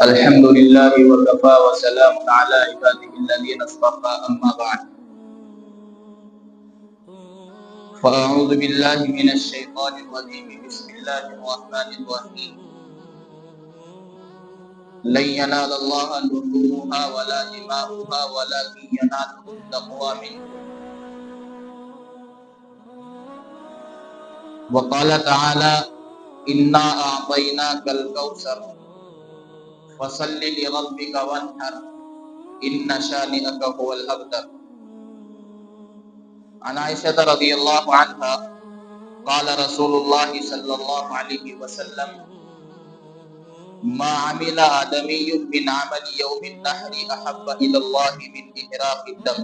الحمد لله وكفى وسلام على عباده الذين اصطفى أما بعد فأعوذ بالله من الشيطان الرجيم بسم الله الرحمن الرحيم لن ينال الله لحومها ولا دماؤها ولكن يناله التقوى منكم وقال تعالى إنا أعطيناك الكوثر فصل لربك وانحر إن شانئك هو الأبتر. عن عائشة رضي الله عنها قال رسول الله صلى الله عليه وسلم ما عمل آدمي من عمل يوم النحر أحب إلى الله من إحراق الدم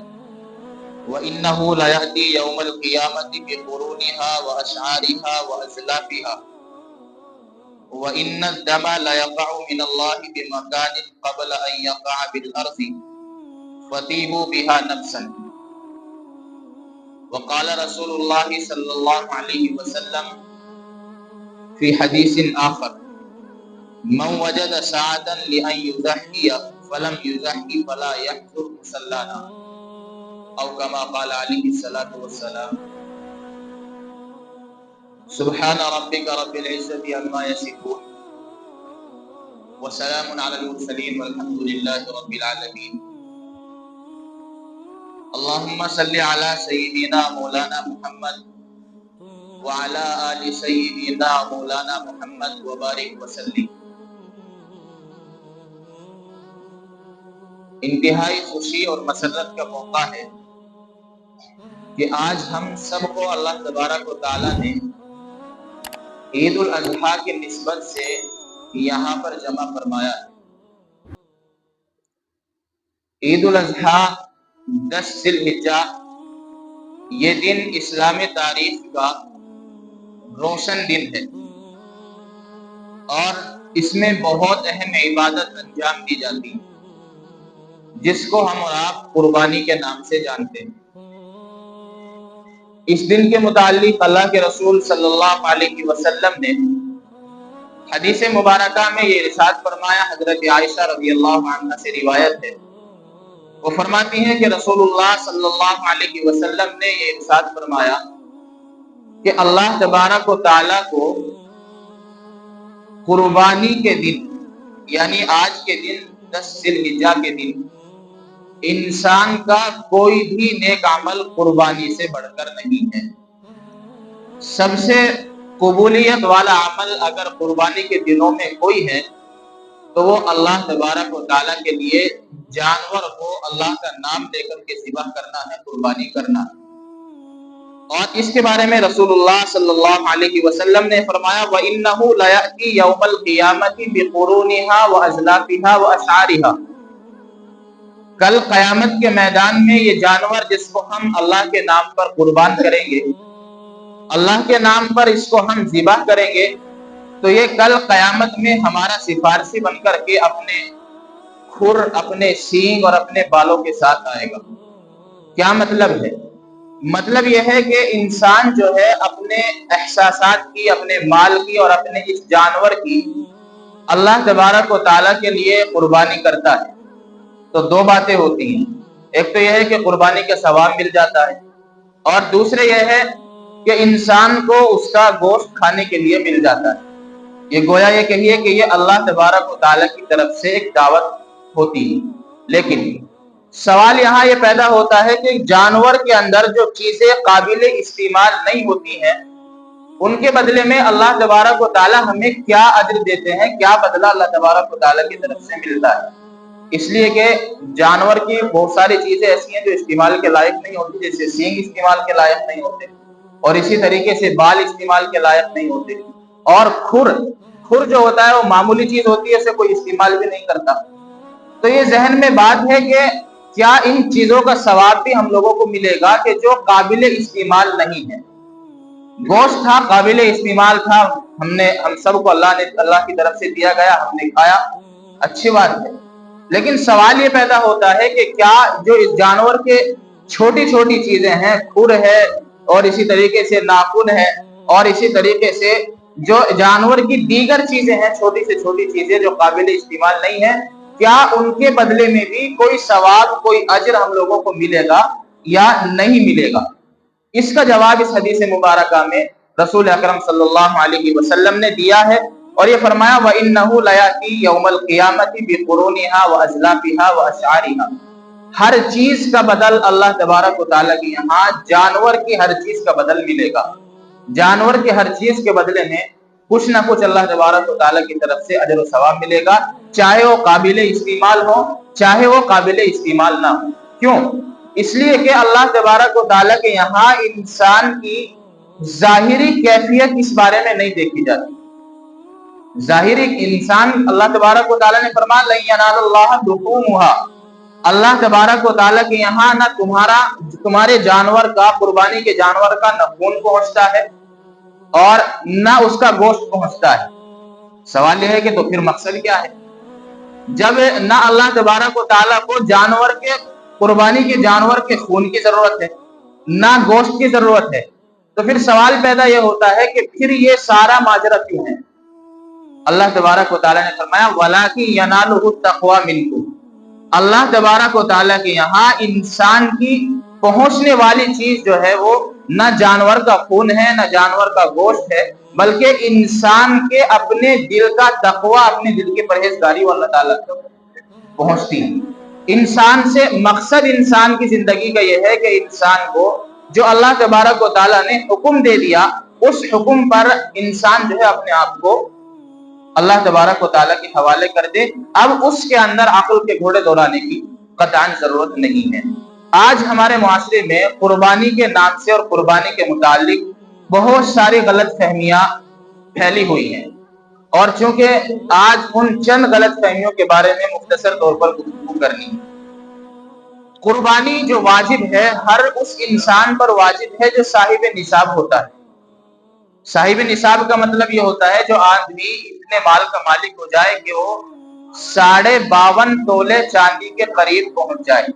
وإنه ليأتي يوم القيامة بقرونها وأشعارها وأزلافها وإن الدم ليقع من الله بمكان قبل أن يقع بالأرض فطيبوا بها نفسا. وقال رسول الله صلى الله عليه وسلم في حديث آخر من وجد ساعة لأن يضحي فلم يضحي فلا يحضر مصلانا أو كما قال عليه الصلاة والسلام. سبحان ربك رب العزة عما يصفون وسلام على المرسلين والحمد لله رب العالمين. اللهم صل على سيدنا مولانا محمد وعلى آل سيدنا مولانا محمد وبارك وسلم. انتہائی خوشی اور مسرت کا موقع ہے کہ آج ہم سب کو اللہ تبارک و تعالی نے عید الاضحیٰ کی نسبت سے یہاں پر جمع فرمایا ہے. عید الاضحیٰ 10 ذی الحجہ یہ دن اسلامی تاریخ کا روشن دن ہے اور اس میں بہت اہم عبادت انجام دی جاتی ہے جس کو ہم اور آپ قربانی کے نام سے جانتے ہیں. اس دن کے متعلق اللہ کے رسول صلی اللہ علیہ وسلم نے حدیث مبارکہ میں یہ ارشاد فرمایا. حضرت عائشہ رضی اللہ عنہا سے روایت ہے، وہ فرماتی ہیں کہ رسول اللہ صلی اللہ علیہ وسلم نے یہ ارشاد فرمایا کہ اللہ تبارک و تعالیٰ کو قربانی کے دن یعنی آج کے دن 10 ذی الحجہ کے دن انسان کا کوئی بھی نیک عمل قربانی سے بڑھ کر نہیں ہے. سب سے قبولیت والا عمل اگر قربانی کے دنوں میں کوئی ہے تو وہ اللہ تبارک و تعالیٰ کے لیے جانور کو اللہ کا نام لے کر کے ذبح کرنا ہے، قربانی کرنا ہے. اور اس کے بارے میں رسول اللہ صلی اللہ علیہ وسلم نے فرمایا وَإِنَّهُ لَيَأْتِي يَوْمَ الْقِيَامَةِ بِقُرُونِهَا وَأَزْلَافِهَا وَأَشْعَارِهَا. کل قیامت کے میدان میں یہ جانور جس کو ہم اللہ کے نام پر قربان کریں گے، اللہ کے نام پر اس کو ہم ذبح کریں گے، تو یہ کل قیامت میں ہمارا سفارشی بن کر کے اپنے کھر، اپنے سینگ اور اپنے بالوں کے ساتھ آئے گا. کیا مطلب ہے؟ مطلب یہ ہے کہ انسان جو ہے اپنے احساسات کی، اپنے مال کی اور اپنے اس جانور کی اللہ تبارک و تعالیٰ کے لیے قربانی کرتا ہے تو دو باتیں ہوتی ہیں. ایک تو یہ ہے کہ قربانی کا ثواب مل جاتا ہے اور دوسرے یہ ہے کہ انسان کو اس کا گوشت کھانے کے لیے مل جاتا ہے. یہ گویا یہ کہیے کہ یہ اللہ تبارک و تعالیٰ کی طرف سے ایک دعوت ہوتی ہے. لیکن سوال یہاں یہ پیدا ہوتا ہے کہ جانور کے اندر جو چیزیں قابل استعمال نہیں ہوتی ہیں ان کے بدلے میں اللہ تبارک و تعالیٰ ہمیں کیا اجر دیتے ہیں، کیا بدلہ اللہ تبارک و تعالیٰ کی طرف سے ملتا ہے. اس لیے کہ جانور کی بہت ساری چیزیں ایسی ہیں جو استعمال کے لائق نہیں ہوتی، جیسے سینگ استعمال کے لائق نہیں ہوتے اور اسی طریقے سے بال استعمال کے لائق نہیں ہوتے، اور کھر جو ہوتا ہے وہ معمولی چیز ہوتی ہے، اسے کوئی استعمال بھی نہیں کرتا. تو یہ ذہن میں بات ہے کہ کیا ان چیزوں کا ثواب بھی ہم لوگوں کو ملے گا کہ جو قابل استعمال نہیں ہے. گوشت تھا، قابل استعمال تھا، ہم سب کو اللہ کی طرف سے دیا گیا، ہم نے کھایا، اچھی بات ہے. لیکن سوال یہ پیدا ہوتا ہے کہ کیا جو اس جانور کے چھوٹی چھوٹی چیزیں ہیں، کھر ہے اور اسی طریقے سے ناخن ہے اور اسی طریقے سے جو جانور کی دیگر چیزیں ہیں، چھوٹی سے چھوٹی چیزیں جو قابل استعمال نہیں ہیں، کیا ان کے بدلے میں بھی کوئی ثواب، کوئی اجر ہم لوگوں کو ملے گا یا نہیں ملے گا؟ اس کا جواب اس حدیث مبارکہ میں رسول اکرم صلی اللہ علیہ وسلم نے دیا ہے، اور یہ فرمایا وَإِنَّهُ لَيَأْتِي يَوْمَ الْقِيَامَةِ بِقُرُونِهَا وَأَزْلَافِهَا وَأَشْعَارِهَا۔ ہر چیز کا بدل اللہ تبارک و تعالیٰ کے یہاں جانور کی ہر چیز کا بدل ملے گا۔ جانور کے ہر چیز کے بدلے میں کچھ نہ کچھ اللہ تبارک و تعالیٰ کی طرف سے اجر و ثواب ملے گا، چاہے وہ قابل استعمال ہو، چاہے وہ قابل استعمال نہ ہو۔ کیوں؟ اس لیے کہ اللہ تبارک و تعالیٰ کے یہاں انسان کی ظاہری کیفیت اس بارے میں نہیں دیکھی جاتی۔ ظاہری انسان، اللہ تبارک و تعالیٰ نے فرمایا لَن يَنَالَ اللَّهَ لُحُومُهَا، اللہ تبارک و تعالیٰ کے یہاں نہ تمہارے جانور کا، قربانی کے جانور کا نہ خون پہنچتا ہے اور نہ اس کا گوشت پہنچتا ہے۔ سوال یہ ہے کہ تو پھر مقصد کیا ہے؟ جب نہ اللہ تبارک و تعالیٰ کو جانور کے، قربانی کے جانور کے خون کی ضرورت ہے، نہ گوشت کی ضرورت ہے، تو پھر سوال پیدا یہ ہوتا ہے کہ پھر یہ سارا ماجرا کیوں ہے؟ اللہ تبارک و تعالیٰ نے فرمایا وَلَٰكِن يَنَالُهُ التَّقْوَىٰ مِنْكُمْ، اللہ تبارک و تعالیٰ کے یہاں انسان کی پہنچنے والی چیز جو ہے وہ نہ جانور کا خون ہے، نہ جانور کا گوشت ہے، بلکہ انسان کے اپنے دل کا تقویٰ، اپنے دل کی پرہیزگاری وہ اللہ تعالیٰ کو پہنچتی ہے۔ انسان سے مقصد انسان کی زندگی کا یہ ہے کہ انسان کو جو اللہ تبارک و تعالیٰ نے حکم دے دیا، اس حکم پر انسان جو ہے اپنے آپ کو اللہ تبارک و تعالیٰ کے حوالے کر دے۔ اب اس کے اندر عقل کے گھوڑے دوڑانے کی قطعاً ضرورت نہیں ہے۔ آج ہمارے معاشرے میں قربانی کے نام سے اور قربانی کے متعلق بہت ساری غلط فہمیاں پھیلی ہوئی ہیں، اور چونکہ آج ان چند غلط فہمیوں کے بارے میں مختصر طور پر گفتگو کرنی ہے۔ قربانی جو واجب ہے، ہر اس انسان پر واجب ہے جو صاحب نصاب ہوتا ہے۔ صاحب نصاب کا مطلب یہ ہوتا ہے جو آدمی اتنے مال کا مالک ہو جائے کہ وہ 52.5 تولے چاندی کے قریب پہنچ جائے،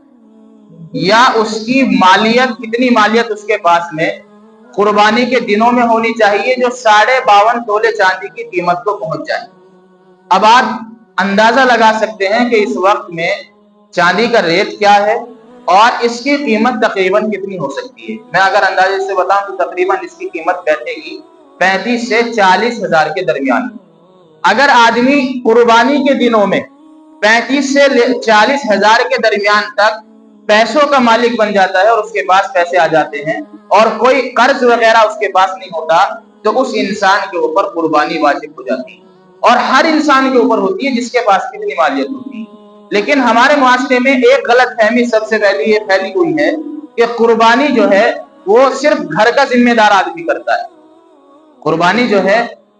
یا اس کی مالیت، کتنی مالیت اس کے پاس میں قربانی کے دنوں میں ہونی چاہیے جو 52.5 تولے چاندی کی قیمت کو پہنچ جائے۔ اب آپ اندازہ لگا سکتے ہیں کہ اس وقت میں چاندی کا ریٹ کیا ہے اور اس کی قیمت تقریباً کتنی ہو سکتی ہے۔ میں اگر اندازے سے بتاؤں تو تقریباً اس کی قیمت بیٹھے گی 35 سے 40 ہزار کے درمیان۔ اگر آدمی قربانی کے دنوں میں 35 سے 40 ہزار کے درمیان تک پیسوں کا مالک بن جاتا ہے اور اس کے پاس پیسے آ جاتے ہیں اور کوئی قرض وغیرہ اس کے پاس نہیں ہوتا، تو اس انسان کے اوپر قربانی واجب ہو جاتی ہے، اور ہر انسان کے اوپر ہوتی ہے جس کے پاس کتنی مالیت ہوتی ہے۔ لیکن ہمارے معاشرے میں ایک غلط فہمی سب سے پہلے یہ پھیلی ہوئی ہے کہ قربانی جو ہے وہ صرف گھر کا ذمہ دار آدمی کرتا ہے۔ قربانی جو ہے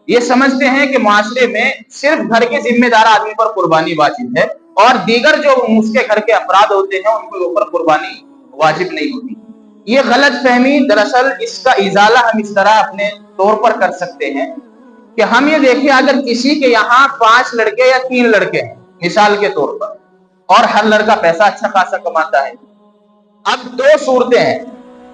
یہ سمجھتے ہیں کہ معاشرے میں صرف گھر کے ذمہ دار آدمی پر قربانی واجب ہے، اور دیگر جو اس کے گھر کے افراد ہوتے ہیں ان کے اوپر قربانی واجب نہیں ہوتی۔ یہ غلط فہمی، دراصل اس کا ازالہ ہم اس طرح اپنے طور پر کر سکتے ہیں کہ ہم یہ دیکھیں اگر کسی کے یہاں 5 لڑکے یا 3 لڑکے ہیں مثال کے طور پر، اور ہر لڑکا پیسہ اچھا خاصا کماتا ہے، اب 2 صورتیں ہیں،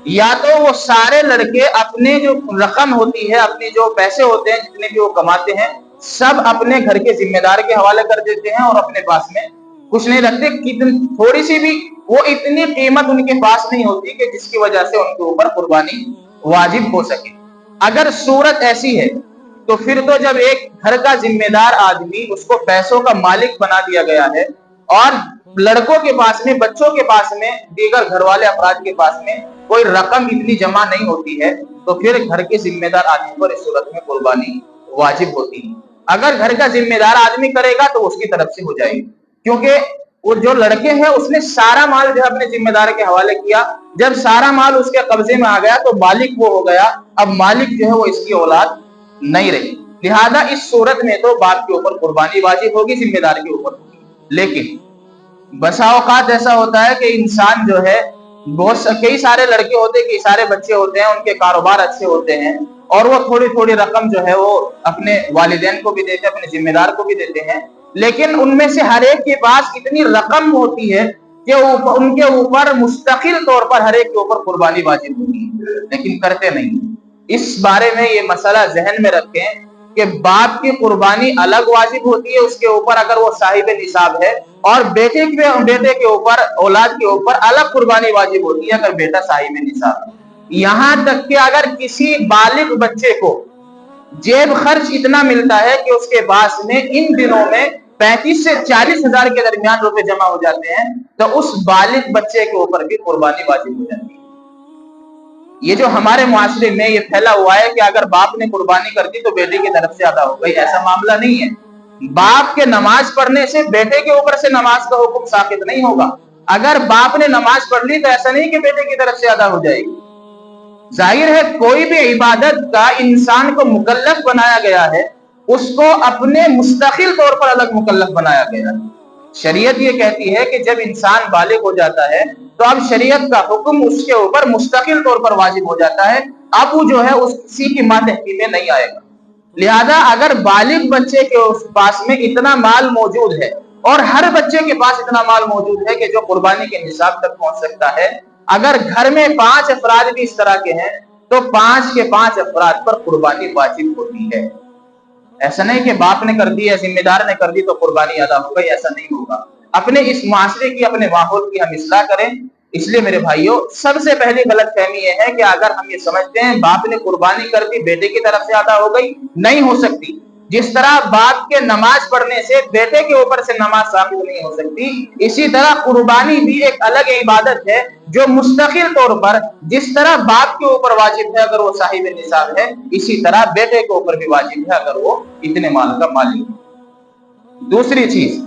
یا تو وہ سارے لڑکے اپنے جو رقم ہوتی ہے، اپنے جو پیسے ہوتے ہیں جتنے بھی وہ کماتے ہیں، سب اپنے گھر کے ذمہ دار کے حوالے کر دیتے ہیں اور اپنے پاس میں کچھ نہیں رکھتے، تھوڑی سی بھی وہ اتنی قیمت ان کے پاس نہیں ہوتی کہ جس کی وجہ سے ان کے اوپر قربانی واجب ہو سکے۔ اگر صورت ایسی ہے تو پھر تو جب ایک گھر کا ذمہ دار آدمی، اس کو پیسوں کا مالک بنا دیا گیا ہے، اور لڑکوں کے پاس میں، بچوں کے پاس میں، دیگر گھر والے افراد کے پاس میں کوئی رقم اتنی جمع نہیں ہوتی ہے، تو پھر گھر کے ذمہ دار آدمی پر اس صورت میں قربانی واجب ہوتی ہے۔ اگر گھر کا ذمہ دار آدمی کرے گا تو اس کی طرف سے ہو جائے گی، کیونکہ وہ جو لڑکے ہیں اس نے سارا مال جو ہے اپنے ذمہ دار کے حوالے کیا، جب سارا مال اس کے قبضے میں آ گیا تو مالک وہ ہو گیا، اب مالک جو ہے وہ اس کی اولاد نہیں رہی، لہذا اس صورت میں تو باپ کے اوپر قربانی واجب ہوگی، ذمہ دار کے اوپر ہوگی۔ لیکن بسا اوقات ایسا ہوتا ہے کہ انسان جو ہے، کئی سارے لڑکے ہوتے ہیں، کئی سارے بچے ہوتے ہیں، ان کے کاروبار اچھے ہوتے ہیں، اور وہ تھوڑی تھوڑی رقم جو ہے وہ اپنے والدین کو بھی دیتے ہیں، اپنے ذمہ دار کو بھی دیتے ہیں، لیکن ان میں سے ہر ایک کے پاس اتنی رقم ہوتی ہے کہ ان کے اوپر مستقل طور پر ہر ایک کے اوپر قربانی واجب ہوتی ہے، لیکن کرتے نہیں۔ اس بارے میں یہ مسئلہ ذہن میں رکھیں کہ باپ کی قربانی الگ واجب ہوتی ہے اس کے اوپر اگر وہ صاحب نصاب ہے، اور بیٹے کے اوپر، اولاد کے اوپر الگ قربانی واجب ہوتی ہے اگر بیٹا صاحب نصاب ہے۔ یہاں تک کہ اگر کسی بالغ بچے کو جیب خرچ اتنا ملتا ہے کہ اس کے پاس میں ان دنوں میں 35 سے 40 ہزار کے درمیان روپے جمع ہو جاتے ہیں، تو اس بالغ بچے کے اوپر بھی قربانی واجب ہو جاتی ہے۔ یہ جو ہمارے معاشرے میں یہ پھیلا ہوا ہے کہ اگر باپ نے قربانی کر دی تو بیٹے کی طرف سے ادا ہو گئی، ایسا معاملہ نہیں ہے۔ باپ کے نماز پڑھنے سے بیٹے کے اوپر سے نماز کا حکم ساقط نہیں ہوگا۔ اگر باپ نے نماز پڑھ لی تو ایسا نہیں کہ بیٹے کی طرف سے ادا ہو جائے گی۔ ظاہر ہے کوئی بھی عبادت کا انسان کو مکلف بنایا گیا ہے، اس کو اپنے مستقل طور پر الگ مکلف بنایا گیا ہے۔ شریعت یہ کہتی ہے کہ جب انسان بالغ ہو جاتا ہے تو اب شریعت کا حکم اس کے اوپر مستقل طور پر واجب ہو جاتا ہے، اب وہ جو ہے اس کسی کی ماتحتی میں نہیں آئے گا۔ لہذا اگر بالغ بچے کے پاس میں اتنا مال موجود ہے، اور ہر بچے کے پاس اتنا مال موجود ہے کہ جو قربانی کے نصاب تک پہنچ سکتا ہے، اگر گھر میں 5 افراد بھی اس طرح کے ہیں تو 5 کے 5 افراد پر قربانی واجب ہوتی ہے۔ ایسا نہیں کہ باپ نے کر دی یا ذمہ دار نے کر دی تو قربانی ادا ہو گئی، ایسا نہیں ہوگا۔ اپنے اس معاشرے کی، اپنے ماحول کی ہم اصلاح کریں۔ اس لیے میرے بھائیوں، سب سے پہلی غلط فہمی یہ ہے کہ اگر ہم یہ سمجھتے ہیں باپ نے قربانی کر دی بیٹے کی طرف سے ادا ہو گئی، نہیں ہو سکتی۔ جس طرح باپ کے نماز پڑھنے سے بیٹے کے اوپر سے نماز ثابت نہیں ہو سکتی، اسی طرح قربانی بھی ایک الگ عبادت ہے جو مستقل طور پر جس طرح باپ کے اوپر واجب ہے اگر وہ صاحب نصاب ہے، اسی طرح بیٹے کے اوپر بھی واجب ہے اگر وہ اتنے مال کا مالک ہے۔ دوسری چیز،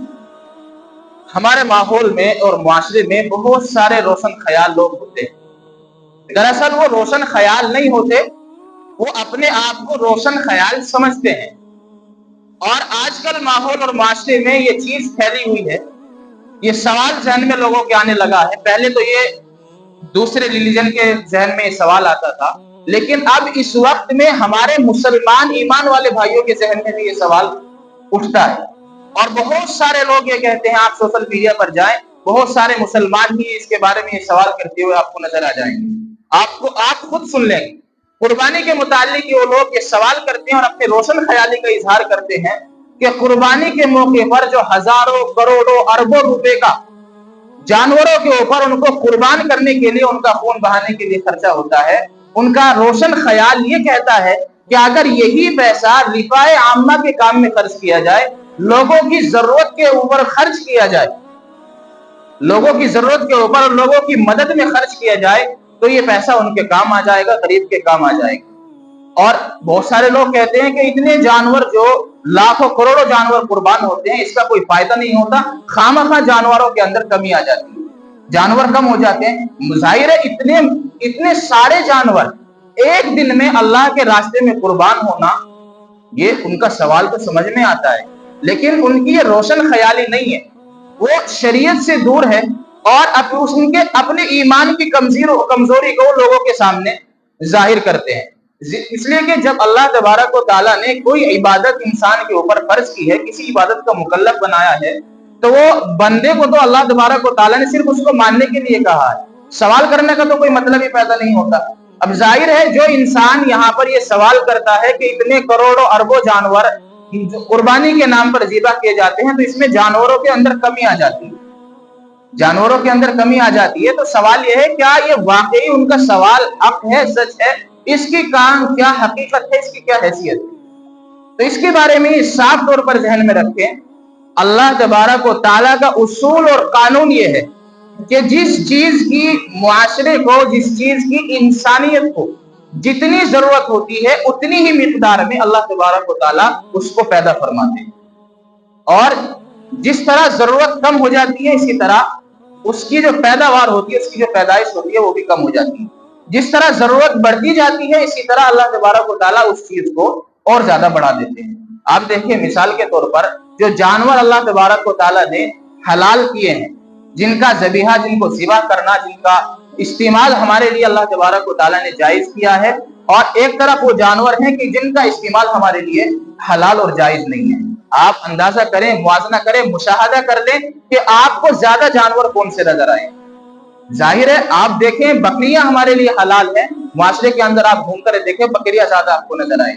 ہمارے ماحول میں اور معاشرے میں بہت سارے روشن خیال لوگ ہوتے ہیں۔ دراصل وہ روشن خیال نہیں ہوتے، وہ اپنے آپ کو روشن خیال سمجھتے ہیں۔ اور آج کل ماحول اور معاشرے میں یہ چیز پھیلی ہوئی ہے، یہ سوال ذہن میں لوگوں کے آنے لگا ہے۔ پہلے تو یہ دوسرے ریلیجن کے ذہن میں یہ سوال آتا تھا، لیکن اب اس وقت میں ہمارے مسلمان ایمان والے بھائیوں کے ذہن میں بھی یہ سوال اٹھتا ہے، اور بہت سارے لوگ یہ کہتے ہیں، آپ سوشل میڈیا پر جائیں، بہت سارے مسلمان ہی اس کے بارے میں یہ سوال کرتے ہوئے آپ کو نظر آ جائیں گے۔ آپ خود سن لیں گے۔ قربانی کے متعلق وہ لوگ یہ سوال کرتے ہیں اور اپنے روشن خیالی کا اظہار کرتے ہیں کہ قربانی کے موقع پر جو ہزاروں، کروڑوں، اربوں روپے کا جانوروں کے اوپر ان کو قربان کرنے کے لیے، ان کا خون بہانے کے لیے خرچہ ہوتا ہے، ان کا روشن خیال یہ کہتا ہے کہ اگر یہی پیسہ رفاع عامہ کے کام میں خرچ کیا جائے، لوگوں کی ضرورت کے اوپر خرچ کیا جائے، لوگوں کی ضرورت کے اوپر اور لوگوں کی مدد میں خرچ کیا جائے، تو یہ پیسہ ان کے کام آ جائے گا، غریب کے کام آ جائے گا۔ اور بہت سارے لوگ کہتے ہیں کہ اتنے جانور، جو لاکھوں کروڑوں جانور قربان ہوتے ہیں، اس کا کوئی فائدہ نہیں ہوتا، خامخواہ جانوروں کے اندر کمی آ جاتی ہے، جانور کم ہو جاتے ہیں۔ ظاہر ہے اتنے سارے جانور ایک دن میں اللہ کے راستے میں قربان ہونا، یہ ان کا سوال تو سمجھ میں آتا ہے، لیکن ان کی یہ روشن خیالی نہیں ہے، وہ شریعت سے دور ہے، اور ان کے اپنے ایمان کی کمزوری کو لوگوں کے سامنے ظاہر کرتے ہیں۔ اس لیے کہ جب اللہ تبارک و تعالیٰ نے کوئی عبادت انسان کے اوپر فرض کی ہے، کسی عبادت کا مکلف بنایا ہے، تو وہ بندے کو تو اللہ تبارک و تعالیٰ نے صرف اس کو ماننے کے لیے کہا ہے، سوال کرنے کا تو کوئی مطلب ہی پیدا نہیں ہوتا۔ اب ظاہر ہے جو انسان یہاں پر یہ سوال کرتا ہے کہ اتنے کروڑوں اربوں جانور قربانی کے نام پر ذبح کیے جاتے ہیں، تو اس میں جانوروں کے اندر کمی آ جاتی ہے، جانوروں کے اندر کمی آ جاتی ہے۔ تو سوال یہ ہے، کیا یہ واقعی ان کا سوال حق ہے، سچ ہے؟ اس کی کام کیا حقیقت ہے، اس کی کیا حیثیت ہے؟ تو اس کے بارے میں صاف طور پر ذہن میں رکھیں، اللہ تبارک و تعالیٰ کا اصول اور قانون یہ ہے کہ جس چیز کی معاشرے کو، جس چیز کی انسانیت کو جتنی ضرورت ہوتی ہے، اتنی ہی مقدار میں اللہ تبارک و تعالیٰ اس کو پیدا فرماتے ہیں، اور جس طرح ضرورت کم ہو جاتی ہے، اسی طرح اس کی جو پیداوار ہوتی ہے، اس کی جو پیدائش ہوتی ہے، وہ بھی کم ہو جاتی ہے۔ جس طرح ضرورت بڑھتی جاتی ہے، اسی طرح اللہ تبارک و تعالیٰ اس چیز کو اور زیادہ بڑھا دیتے ہیں۔ آپ دیکھیں، مثال کے طور پر جو جانور اللہ تبارک و تعالیٰ نے حلال کیے ہیں، جن کا ذبیحہ، جن کو ذبح کرنا، جن کا استعمال ہمارے لیے اللہ تبارک و تعالیٰ نے جائز کیا ہے، اور ایک طرف وہ جانور ہیں کہ جن کا استعمال ہمارے لیے حلال اور جائز نہیں ہے۔ آپ اندازہ کریں، موازنہ کریں، مشاہدہ کر لیں کہ آپ کو زیادہ جانور کون سے نظر آئے۔ ظاہر ہے آپ دیکھیں، بکریاں ہمارے لیے حلال ہیں، معاشرے کے اندر آپ گھوم کر دیکھیں، بکریاں زیادہ آپ کو نظر آئیں،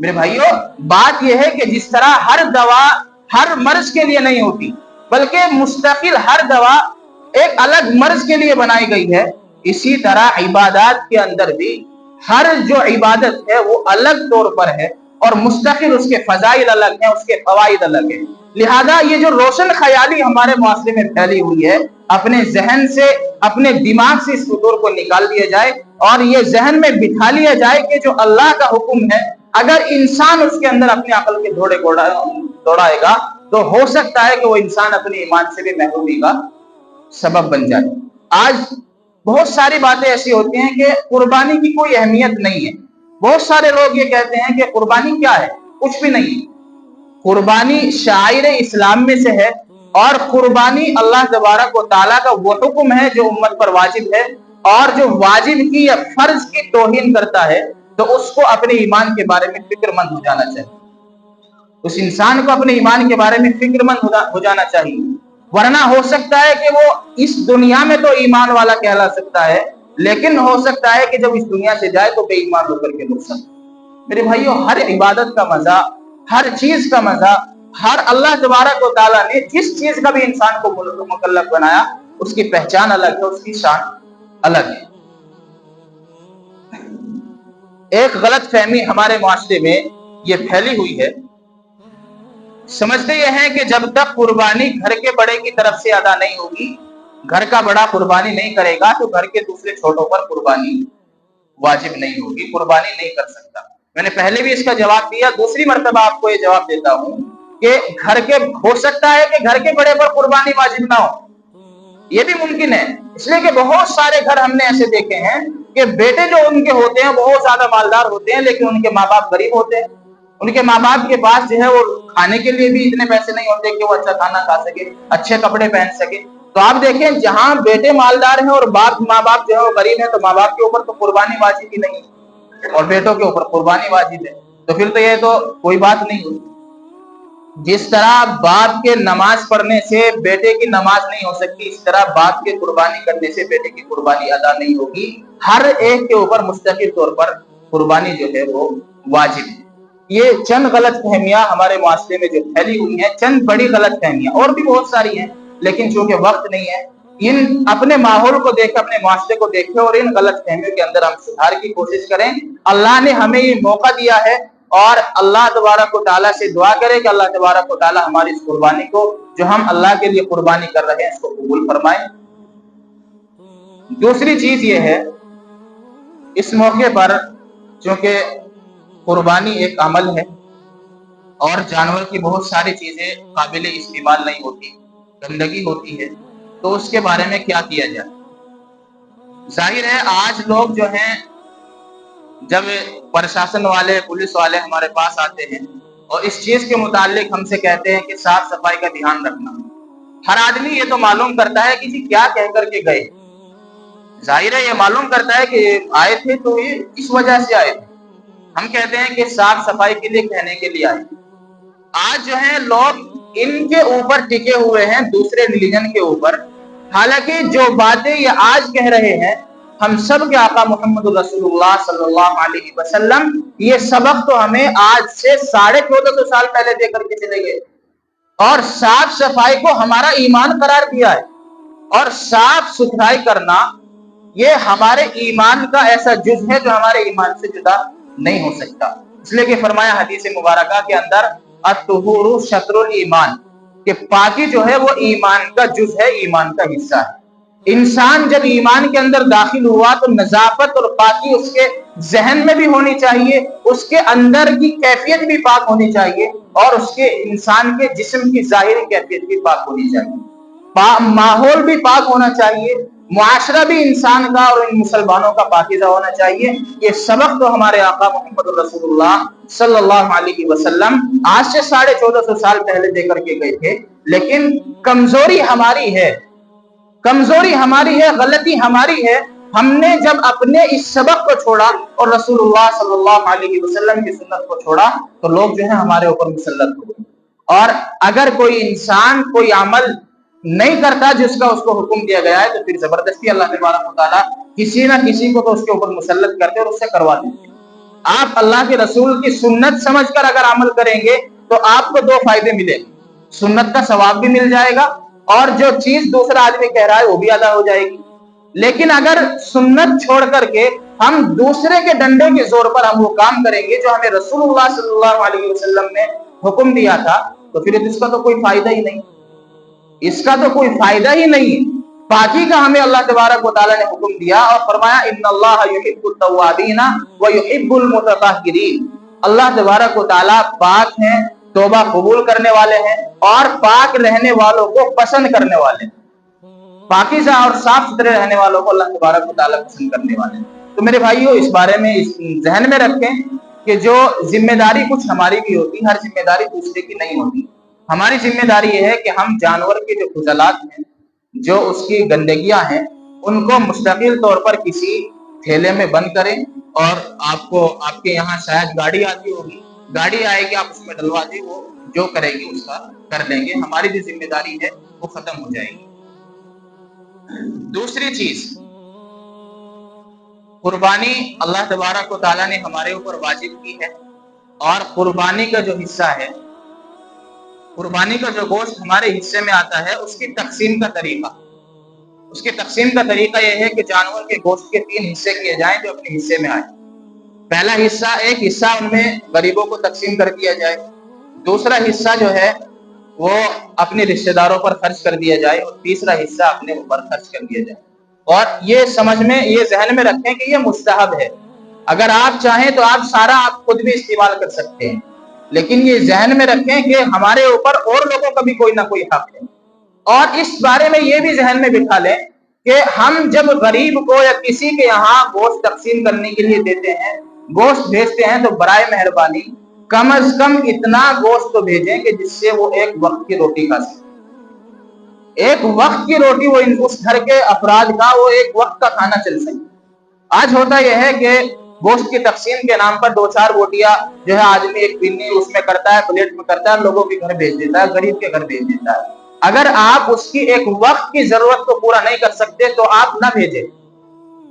میرے بھائیوں، بات یہ ہے کہ جس طرح ہر دوا ہر مرض کے لیے نہیں ہوتی، بلکہ مستقل ہر دوا ایک الگ مرض کے لیے بنائی گئی ہے، اسی طرح عبادات کے اندر بھی ہر جو عبادت ہے وہ الگ طور پر ہے اور مستقل، اس کے فضائل الگ ہیں، اس کے فوائد الگ ہیں۔ لہذا یہ جو روشن خیالی ہمارے معاشرے میں پھیلی ہوئی ہے، اپنے ذہن سے، اپنے دماغ سے اس فطور کو نکال دیا جائے اور یہ ذہن میں بٹھا لیا جائے کہ جو اللہ کا حکم ہے، اگر انسان اس کے اندر اپنے عقل کے گھوڑے دوڑائے گا تو ہو سکتا ہے کہ وہ انسان اپنے ایمان سے بھی محرومی کا سبب بن جائے۔ آج بہت ساری باتیں ایسی ہوتی ہیں کہ قربانی کی کوئی اہمیت نہیں ہے۔ بہت سارے لوگ یہ کہتے ہیں کہ قربانی کیا ہے؟ کچھ بھی نہیں۔ قربانی شاعر اسلام میں سے ہے، اور قربانی اللہ تبارک و تعالیٰ کا وہ حکم ہے جو امت پر واجب ہے، اور جو واجب کی یا فرض کی توہین کرتا ہے تو اس کو اپنے ایمان کے بارے میں فکر مند ہو جانا چاہیے۔ اس انسان کو اپنے ایمان کے بارے میں فکر مند ہو جانا چاہیے، ورنہ ہو سکتا ہے کہ وہ اس دنیا میں تو ایمان والا کہلا سکتا ہے، لیکن ہو سکتا ہے کہ جب اس دنیا سے جائے تو بے ایمان ہو کر کے مر سکتا ہے۔ میرے بھائیوں، ہر عبادت کا مزہ، ہر چیز کا مزہ، ہر اللہ تبارک و تعالیٰ نے جس چیز کا بھی انسان کو مکلف بنایا، اس کی پہچان الگ ہے، اس کی شان الگ ہے۔ ایک غلط فہمی ہمارے معاشرے میں یہ پھیلی ہوئی ہے، سمجھتے یہ ہیں کہ جب تک قربانی گھر کے بڑے کی طرف سے ادا نہیں ہوگی، گھر کا بڑا قربانی نہیں کرے گا تو گھر کے دوسرے چھوٹوں پر قربانی واجب نہیں ہوگی، قربانی نہیں کر سکتا۔ میں نے پہلے بھی اس کا جواب دیا، دوسری مرتبہ آپ کو یہ جواب دیتا ہوں کہ ہو سکتا ہے کہ گھر کے بڑے پر قربانی واجب نہ ہو، یہ بھی ممکن ہے، اس لیے کہ بہت سارے گھر ہم نے ایسے دیکھے ہیں کہ بیٹے جو ان کے ہوتے ہیں بہت زیادہ مالدار ہوتے ہیں، لیکن ان کے ماں باپ غریب ہوتے ہیں۔ ان کے ماں باپ کے پاس جو ہے وہ کھانے کے لیے بھی اتنے پیسے نہیں ہوتے کہ وہ اچھا کھانا کھا سکے، اچھے کپڑے پہن سکے۔ تو آپ دیکھیں، جہاں بیٹے مالدار ہیں اور ماں باپ جو ہے وہ غریب ہیں، تو ماں باپ کے اوپر تو قربانی واجب ہی نہیں ہے اور بیٹوں کے اوپر قربانی واجب ہے، تو پھر تو یہ تو کوئی بات نہیں ہوتی۔ جس طرح باپ کے نماز پڑھنے سے بیٹے کی نماز نہیں ہو سکتی، اس طرح باپ کے قربانی کرنے سے بیٹے کی قربانی ادا نہیں ہوگی۔ ہر ایک کے اوپر مستقل طور پر قربانی جو ہے وہ واجب ہے۔ یہ چند غلط فہمیاں ہمارے معاشرے میں جو پھیلی ہوئی ہیں، چند بڑی غلط فہمیاں، اور بھی بہت ساری ہیں، لیکن چونکہ وقت نہیں ہے، ان اپنے ماحول کو دیکھ، اپنے معاشرے کو دیکھیں اور ان غلط فہمیوں کے اندر ہم سدھار کی کوشش کریں۔ اللہ نے ہمیں یہ موقع دیا ہے، اور اللہ تبارک و تعالیٰ سے دعا کرے کہ اللہ تبارک و تعالیٰ ہماری اس قربانی کو جو ہم اللہ کے لیے قربانی کر رہے ہیں اس کو قبول فرمائے۔ دوسری چیز یہ ہے، اس موقع پر چونکہ قربانی ایک عمل ہے اور جانور کی بہت ساری چیزیں قابل استعمال نہیں ہوتی، گندگی ہوتی ہے، تو اس کے بارے میں کیا کیا جائے؟ ظاہر ہے آج لوگ جو ہیں، جب پرشاسن والے، پولیس والے ہمارے پاس آتے ہیں اور اس چیز کے متعلق ہم سے کہتے ہیں کہ صاف صفائی کا دھیان رکھنا، ہر آدمی یہ تو معلوم کرتا ہے کہ جی کیا کہہ کر کے گئے۔ ظاہر ہے یہ معلوم کرتا ہے کہ آئے تھے تو یہ اس وجہ سے آئے تھے، ہم کہتے ہیں کہ صاف صفائی کے لیے کہنے کے لیے آئے۔ آج جو ہے لوگ ان کے اوپر ٹکے ہوئے ہیں، دوسرے ریلیجن کے اوپر، حالانکہ جو باتیں یہ آج کہہ رہے ہیں، ہم سب کے آقا محمد رسول اللہ صلی اللہ علیہ وسلم یہ سبق تو ہمیں آج سے 1450 سال پہلے دے کر کے چلے گئے، اور صاف صفائی کو ہمارا ایمان قرار دیا ہے، اور صاف ستھرائی کرنا یہ ہمارے ایمان کا ایسا جز ہے جو ہمارے ایمان سے جدا نہیں ہو سکتا۔ اس لیے کہ فرمایا حدیث مبارکہ کے اندر الطہور شطر الایمان، کہ پاکی جو ہے وہ ایمان کا جز ہے، ایمان کا حصہ ہے۔ انسان جب ایمان کے اندر داخل ہوا تو نظافت اور پاکی اس کے ذہن میں بھی ہونی چاہیے، اس کے اندر کی کیفیت بھی پاک ہونی چاہیے، اور اس کے انسان کے جسم کی ظاہری کیفیت بھی پاک ہونی چاہیے، ماحول بھی پاک ہونا چاہیے، معاشرہ بھی انسان کا اور ان مسلمانوں کا پاکیزہ ہونا چاہیے۔ یہ سبق تو ہمارے آقا محمد رسول اللہ صلی اللہ علیہ وسلم آج سے 1450 سال پہلے دے کر کے گئے تھے، لیکن کمزوری ہماری ہے، کمزوری ہماری ہے، غلطی ہماری ہے۔ ہم نے جب اپنے اس سبق کو چھوڑا اور رسول اللہ صلی اللہ علیہ وسلم کی سنت کو چھوڑا تو لوگ جو ہیں ہمارے اوپر مسلط ہو گئے۔ اور اگر کوئی انسان کوئی عمل نہیں کرتا جس کا اس کو حکم دیا گیا ہے تو پھر زبردستی اللہ تبارک و تعالیٰ کسی نہ کسی کو تو اس کے اوپر مسلط کرتے اور اس سے کروا دیتے۔ آپ اللہ کے رسول کی سنت سمجھ کر اگر عمل کریں گے تو آپ کو دو فائدے ملے گے، سنت کا ثواب بھی مل جائے گا اور جو چیز دوسرا آدمی کہہ رہا ہے وہ بھی ادا ہو جائے گی۔ لیکن اگر سنت چھوڑ کر کے ہم دوسرے کے ڈنڈے کے زور پر ہم وہ کام کریں گے جو ہمیں رسول اللہ صلی اللہ علیہ وسلم نے حکم دیا تھا، تو پھر اس کا تو کوئی فائدہ ہی نہیں، اس کا تو کوئی فائدہ ہی نہیں۔ پاکی کا ہمیں اللہ تبارک و تعالیٰ نے حکم دیا اور فرمایا ان اللہ یحب التوابین ویحب المتطہرین، اللہ تبارک و تعالیٰ پاک ہیں، توبہ قبول کرنے والے ہیں اور پاک رہنے والوں کو پسند کرنے والے ہیں، پاکیزہ اور صاف ستھرے رہنے والوں کو اللہ تبارک و تعالیٰ پسند کرنے والے ہیں۔ تو میرے بھائیوں اس بارے میں ذہن میں رکھیں کہ جو ذمہ داری کچھ ہماری بھی ہوتی، ہر ذمہ داری دوسرے کی نہیں ہوتی۔ ہماری ذمہ داری یہ ہے کہ ہم جانور کے جو فضلات ہیں، جو اس کی گندگیاں ہیں، ان کو مستقل طور پر کسی تھیلے میں بند کریں، اور آپ کے یہاں شاید گاڑی آتی ہوگی، گاڑی آئے گی، آپ اس میں ڈلوا دیں، وہ جو کرے گی اس کا کر لیں گے، ہماری جو ذمہ داری ہے وہ ختم ہو جائے گی۔ دوسری چیز، قربانی اللہ تبارک و تعالیٰ نے ہمارے اوپر واجب کی ہے، اور قربانی کا جو حصہ ہے، قربانی کا جو گوشت ہمارے حصے میں آتا ہے، اس کی تقسیم کا طریقہ یہ ہے کہ جانور کے گوشت کے 3 حصے کیے جائیں جو اپنے حصے میں آئے۔ پہلا حصہ، ایک حصہ ان میں غریبوں کو تقسیم کر دیا جائے، دوسرا حصہ جو ہے وہ اپنے رشتہ داروں پر خرچ کر دیا جائے، اور تیسرا حصہ اپنے اوپر خرچ کر دیا جائے۔ اور یہ ذہن میں رکھیں کہ یہ مستحب ہے، اگر آپ چاہیں تو آپ سارا آپ خود بھی استعمال کر سکتے ہیں، لیکن یہ ذہن میں رکھیں کہ ہمارے اوپر اور لوگوں کا بھی کوئی نہ کوئی حق ہے۔ اور اس بارے میں یہ بھی ذہن میں بٹھا لیں کہ ہم جب غریب کو یا کسی کے یہاں گوشت تقسیم کرنے کے لیے دیتے ہیں، گوشت بھیجتے ہیں، تو برائے مہربانی کم از کم اتنا گوشت تو بھیجیں کہ جس سے وہ ایک وقت کی روٹی کھا سکے، ایک وقت کی روٹی، وہ اس گھر کے افراد کا وہ ایک وقت کا کھانا چل سکے۔ آج ہوتا یہ ہے کہ گوشت کی تقسیم کے نام پر 2-4 روٹیاں جو ہے آدمی ایک پنی اس میں کرتا ہے، پلیٹ میں کرتا ہے، لوگوں کے گھر بھیج دیتا ہے، غریب کے گھر بھیج دیتا ہے۔ اگر آپ اس کی ایک وقت کی ضرورت کو پورا نہیں کر سکتے تو آپ نہ بھیجیں،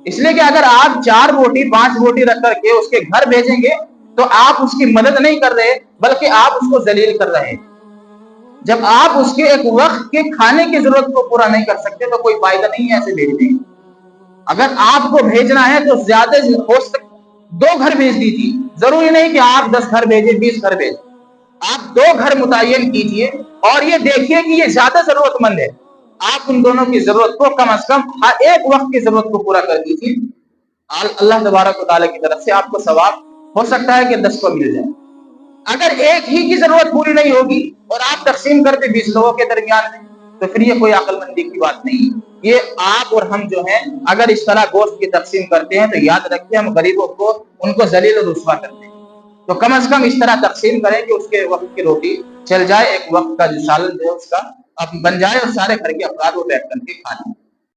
اس لیے کہ اگر آپ 4 روٹی 5 روٹی رکھ کر کے اس کے گھر بھیجیں گے تو آپ اس کی مدد نہیں کر رہے بلکہ آپ اس کو ذلیل کر رہے ہیں۔ جب آپ اس کے ایک وقت کے کھانے کی ضرورت کو پورا نہیں کر سکتے تو کوئی فائدہ نہیں ہے ایسے بھیجنے کا۔ اگر آپ کو بھیجنا ہے تو زیادہ ہو سکے 2 گھر بھیج دیجیے، ضروری نہیں کہ آپ 10 گھر بھیجیں، 20 گھر بھیجیں، آپ 2 گھر متعین کیجئے اور یہ دیکھیے کہ یہ زیادہ ضرورت مند ہے، آپ ان دونوں کی ضرورت کو کم از کم ہر ایک وقت کی ضرورت کو پورا کر دیجیے، اللہ تبارک و تعالیٰ کی طرف سے آپ کو ثواب ہو سکتا ہے کہ 10 کو مل جائے۔ اگر ایک ہی کی ضرورت پوری نہیں ہوگی اور آپ تقسیم کرتے 20 لوگوں کے درمیان میں، تو پھر یہ کوئی عقل مندی کی بات نہیں ہے۔ یہ آپ اور ہم جو ہیں اگر اس طرح گوشت کی تقسیم کرتے ہیں تو یاد رکھیں ہم غریبوں کو ان کو ذلیل و رسوا کرتے ہیں، تو کم از کم اس طرح تقسیم کریں کہ اس کے وقت کی روٹی چل جائے، ایک وقت کا جو سالن ہے اس کا اب بن جائے اور سارے گھر کے افراد وہ بیٹھ کر کے کھا لیں۔